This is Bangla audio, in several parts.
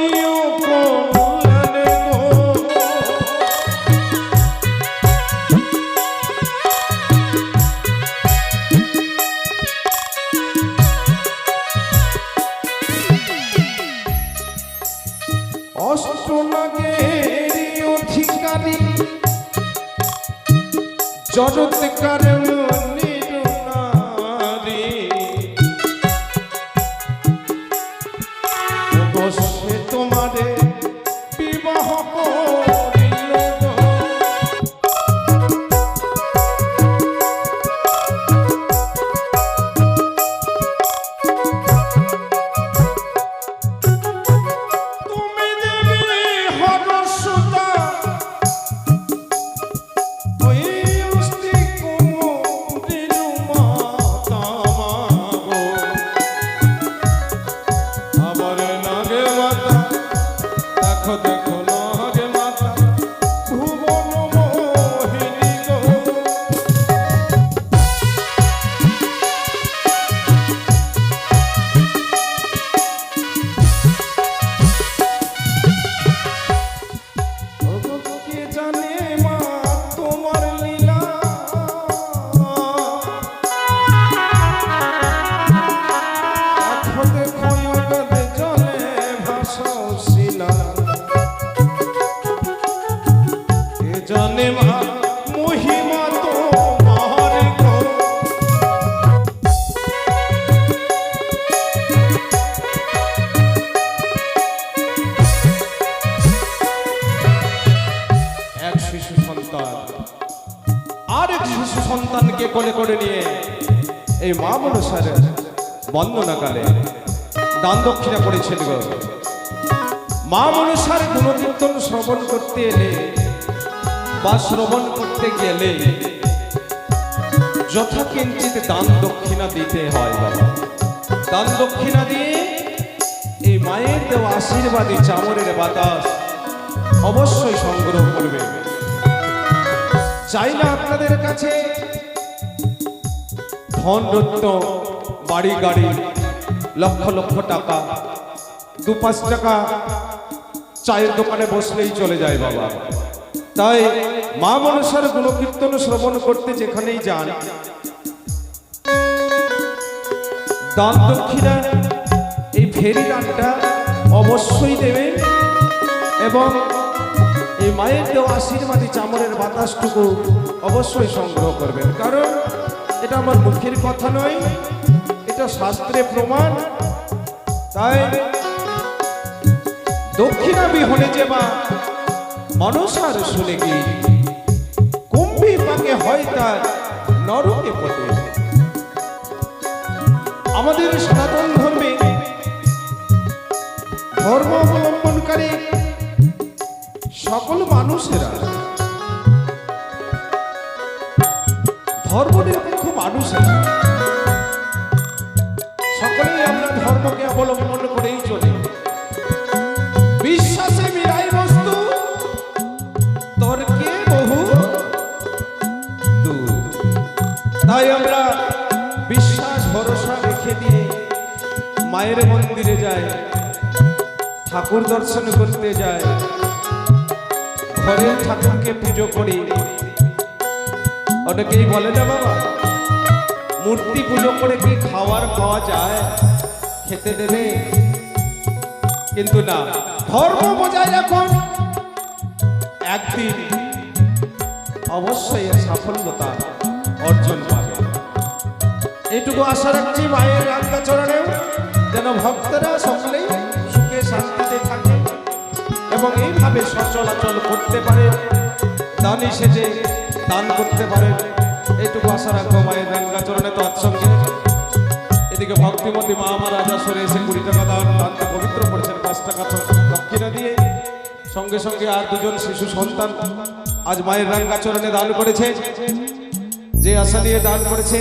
করিও কল্যাণ গো। অষ্টনাগের অধিকারী জগৎকার নিরুনারী সে তোমারে বিবাহ করিল গো। তুমি দেবী হরসুতা ওই অস্থি কুমুদির মাতা মাগো। আবার নাগে মাতা দেখো দেখো নাগে মাতা ভুবন মোহিনী গো। কে জানে মা তোমার লীলা, দেখো দেখো নগদে জলে ভাসাও শিলা। কে জানে মা মহিমা তোমার গো। এক শিশু সন্তান আরেক শিশু সন্তানকে কোলে করে নিয়ে এই মা মনসার বন্দনাকালে দান দক্ষিণা করেছেন গো। মা মনসার গুণকীর্তন শ্রবণ করতে এলে বা শ্রবণ করতে গেলে যথাকিঞ্চিত দান দক্ষিণা দিতে হয় বাবা। দান দক্ষিণা দিয়ে এই মায়ের দেওয়া আশীর্বাদী চামরের বাতাস অবশ্যই সংগ্রহ করবে। চাই না আপনাদের কাছে ধন রত্ন বাড়ি গাড়ি লক্ষ লক্ষ টাকা, 2-5 টাকা চায়ের দোকানে বসলেই চলে যায় বাবা। তাই মা মনসার গুণকীর্তন শ্রবণ করতে যেখানেই যান দান দক্ষিণা এই ফেরি দানটা অবশ্যই দেবেন এবং এই মায়ের দেওয়া আশীর্বাদী চামরের বাতাসটুকু অবশ্যই সংগ্রহ করবেন। কারণ এটা আমার মুখের কথা নয়, এটা শাস্ত্রে প্রমাণ। তাই দক্ষিণা বিহনে যে মা মনসার শুনে কি কুম্ভী পাকে হয় তার নরকে পটে। আমাদের সনাতন ধর্মে ধর্ম অবলম্বনকারী সকল মানুষেরা ধর্মনিরপেক্ষ মানুষেরা সকলেই আমরা ধর্মকে অবলম্বন করেই চলি। বিশ্বাসে মিলাই বস্তু তর্কে বহু দূর। তাই আমরা বিশ্বাস ভরসা রেখে দিয়ে মায়ের মন্দিরে যাই, ঠাকুর দর্শন করতে যাই, ঘরের ঠাকুরকে পুজো করি। অনেকেই বলে না বাবা মূর্তি পুজো করে কি খাওয়ার পাওয়া যায়, খেতে দেবে? কিন্তু না, ধর্ম বজায় রাখুন, একদিন অবশ্যই এর সাফল্যতা অর্জন পাবে। এইটুকু আশা রাখছি মায়ের রাঙ্গা চরণেও যেন ভক্তরা সকলেই সুখে শান্তিতে থাকে এবং এইভাবে সচলাচল করতে পারে, দানি সেজে দান করতে পারে। এইটুকু আশা রাখবো মায়ের রাঙ্গা চরণে তৎসঙ্গে। এদিকে ভক্তিমতী মা আমার রাজা সরে এসে 20 টাকা দানকে পবিত্র করেছেন 5 টাকা দক্ষিণা দিয়ে। সঙ্গে সঙ্গে আর 2জন শিশু সন্তান আজ মায়ের রাঙ্গা চরণে দান করেছে। যে আশা নিয়ে দান করেছে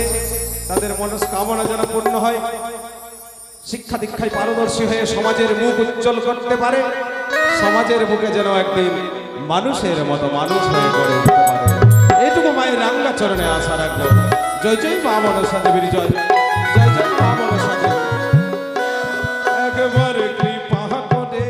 তাদের মনস্কামনা যেন পূর্ণ হয়, শিক্ষা দীক্ষায় পারদর্শী হয়ে সমাজের মুখ উজ্জ্বল করতে পারে, সমাজের বুকে যেন একদিন মানুষের মতো মানুষ হয়ে গড়ে উঠতে পারে। এইটুকু মায়ের রাঙ্গা চরণে আশা রাখবো। জয় জয় মা মনসা দেবীর জয়, জয় জয় মা মনসা দেবী। একবার কৃপা করে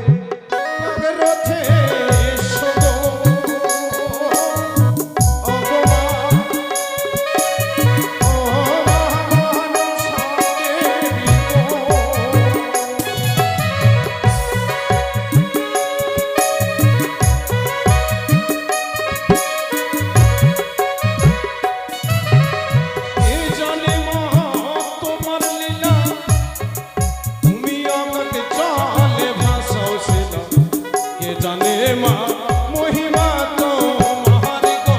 মা মহিমা তোমার গো।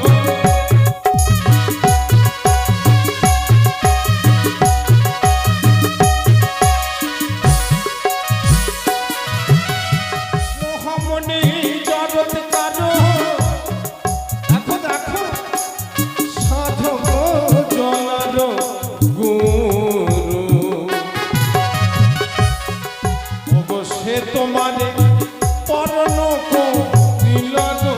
মহামণি জগৎ কারো দেখো দেখো সাধক জনার গুরু অবশ্যই তোমারে পরণ করিল গো।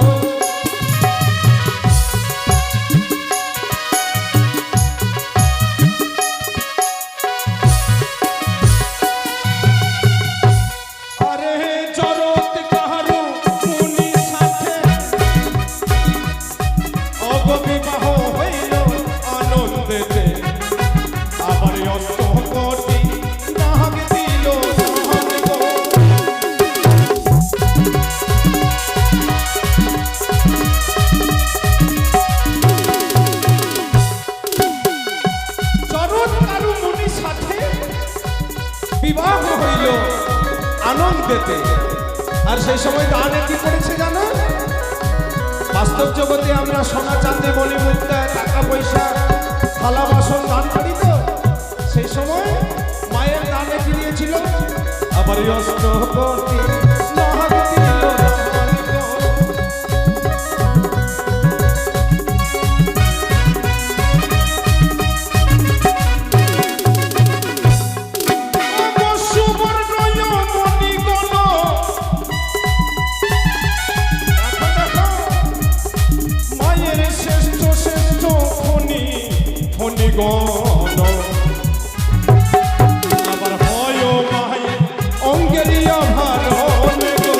আরে জরত কাহারু মুনি সাথে অবিবাহ হইল আনন্দেতে আবার অষ্ট কোটি নাগ দিল নাগ গো। জরত কারু মুনি সাথে বিবাহ হইল আনন্দেতে। আর সেই সময় দানে কি করেছে জানো? বাস্তব জগতে আমরা সোনা চাঁদে বলি মুক্তা টাকা পয়সা থালা বাসন দান করি তো, সেই সময় মায়ের দানে কি দিয়েছিল? আবার অষ্ট কোটি নাগ দিল নাগ গো। আবার হয় মাই অঙ্গেরিয়া ভালো গো।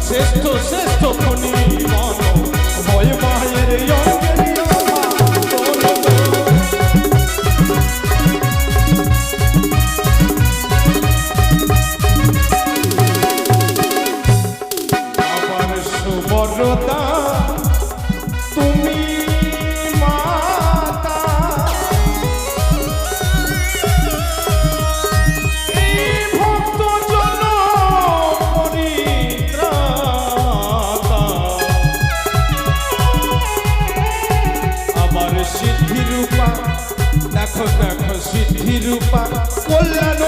শ্রেষ্ঠ শ্রেষ্ঠ খনি গণ হয় মায়ের অঙ্গেরিয়া ভালো গো। সুবরতা তুমি মাতা এই ভক্ত জন পরিত্রাতা আবার সিদ্ধি রূপা দেখো দেখো সিদ্ধি রূপা কল্যাণ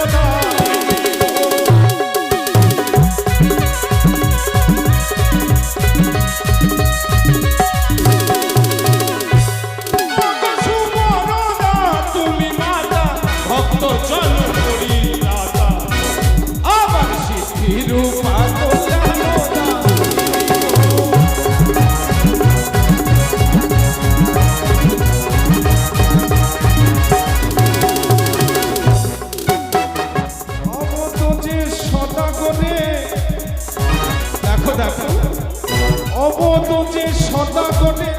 অবত যে সদা করে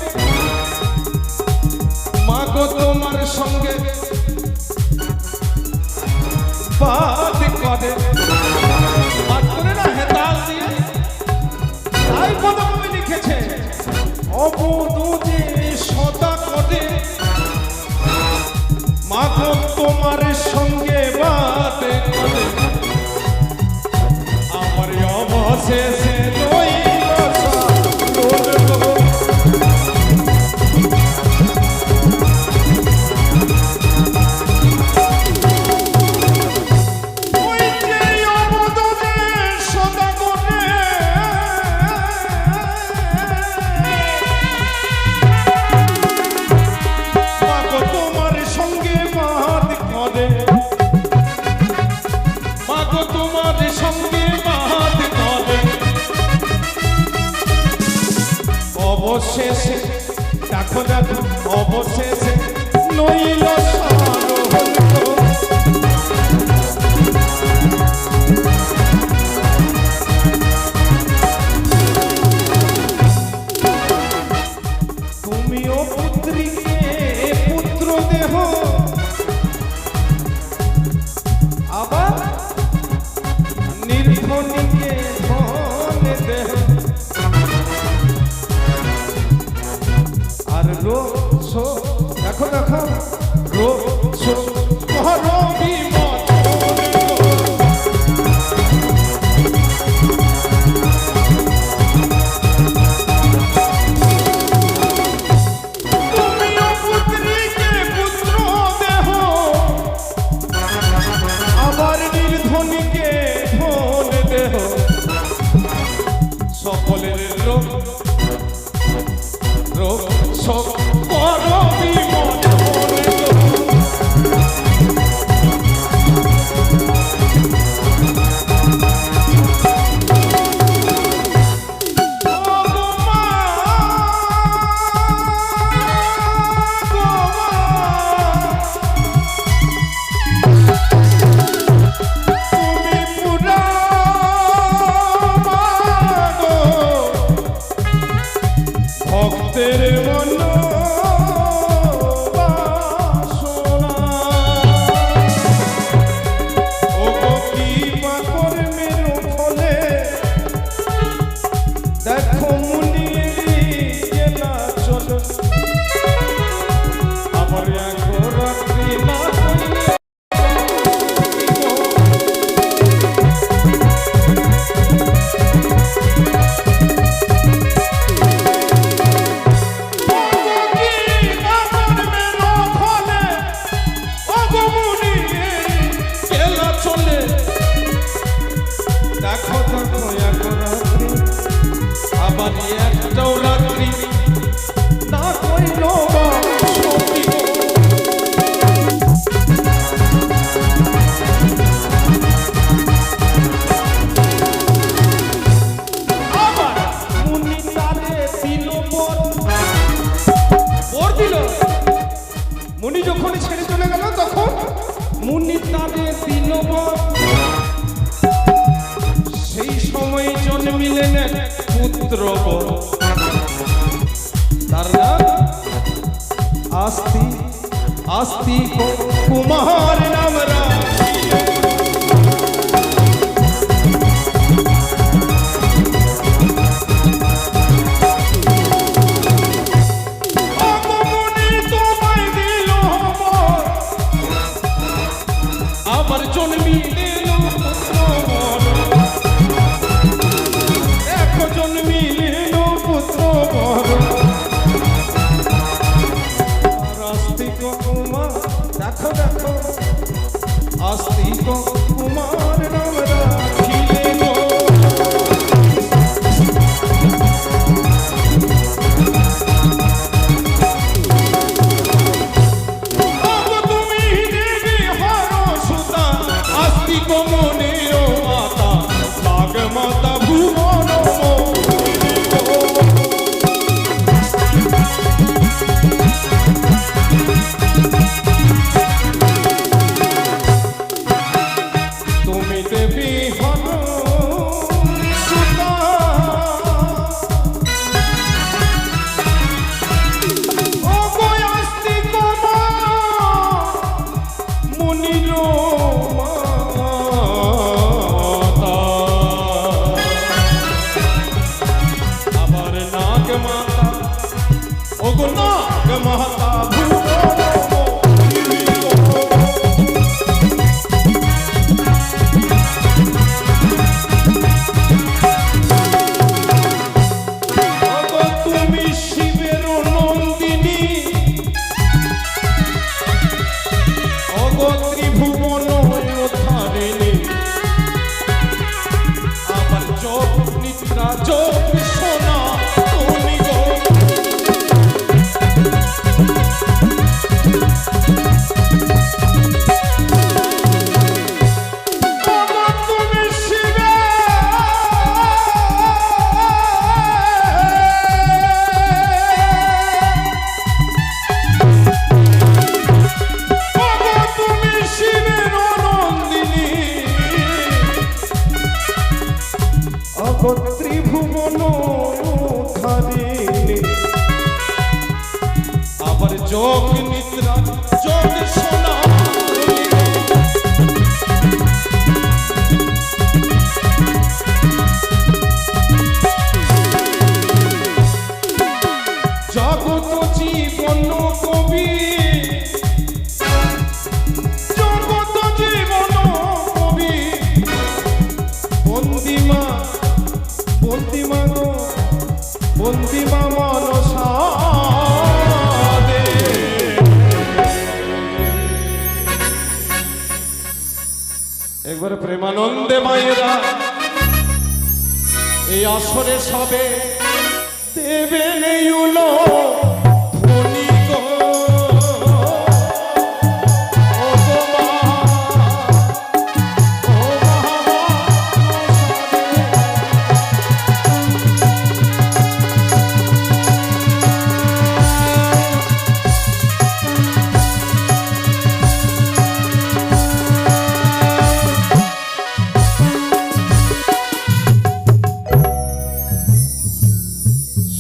মাগো তোমার সঙ্গে বাদ করে বাদ করে না হেতাল দিয়ে তাই পদকবি লিখেছে অবত যে সদা করে মাগো তোমার সঙ্গে বাদ করে আমার অবশেষে অবশেষে দেখো দেখো অবশেষে নইল তুমিও পুত্রীকে পুত্র দেহ আবার নির্ধনীকে ধন দেহ আর রক্ষক করবি মনে মনে গো। ভক্তের মন বাসনা ও কি মা কর্মের ফলে দেখো মুনিরি গেলা চল আমার এক রাত্রি না করলে দেখো দেখো এক রাত্রি আবার একটাও রাত্রি না কইল সত্যি আবার মুনি তারে দিল বর দিল। মুনি যখন ছেড়ে চলে গেল তখন মুনি তারে দিল বর। সেই সময় জন্মিলেন পুত্র তার নাম আস্তিক কুমার নাম আবার জন্মিলেন জন্মিলেন পুত্র বর। আস্তিক কুমার দেখো দেখো আস্তিক কুমার নাম রাখিলেন। তুমি দেবী হর সুতা আস্তিক মনের মাতা নাগ মাতা ভুবন তুমি দেবী হন সুতা ও গো আস্তিক মুনির মাতা আবার নাগ মাতা ও গো নাগ মাতা ত্রিভুবন ধারিণী আবার যোগ নিদ্রা যোগ সোনা জগত জীবন কবি জগত জীবন কবি বন্দিমা বন্দিমা গো বন্দিমা মনসা দে। একবার প্রেমানন্দে মায়েরা এই আসরে সবে দেবে নেই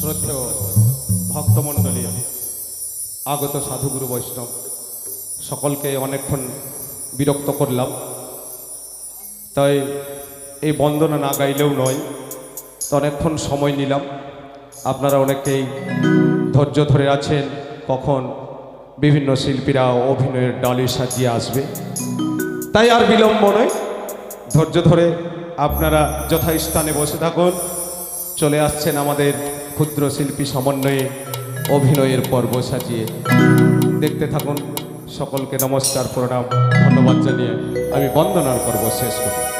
শ্রদ্ধেয় ভক্তমণ্ডলী, আগত সাধুগুরু বৈষ্ণব সকলকে অনেকক্ষণ বিরক্ত করলাম, তাই এই বন্দনা না গাইলেও নয়, তো অনেকক্ষণ সময় নিলাম। আপনারা অনেকেই ধৈর্য ধরে আছেন কখন বিভিন্ন শিল্পীরা অভিনয়ের ডালি সাজিয়ে আসবে, তাই আর বিলম্ব নয়, ধৈর্য ধরে আপনারা যথাস্থানে বসে থাকুন। চলে আসছেন আমাদের ক্ষুদ্র শিল্পী সমন্বয়ে অভিনয়ের পর্ব সাজিয়ে। দেখতে থাকুন। সকলকে নমস্কার, প্রণাম, ধন্যবাদ জানিয়ে আমি বন্দনার পর্ব শেষ করি।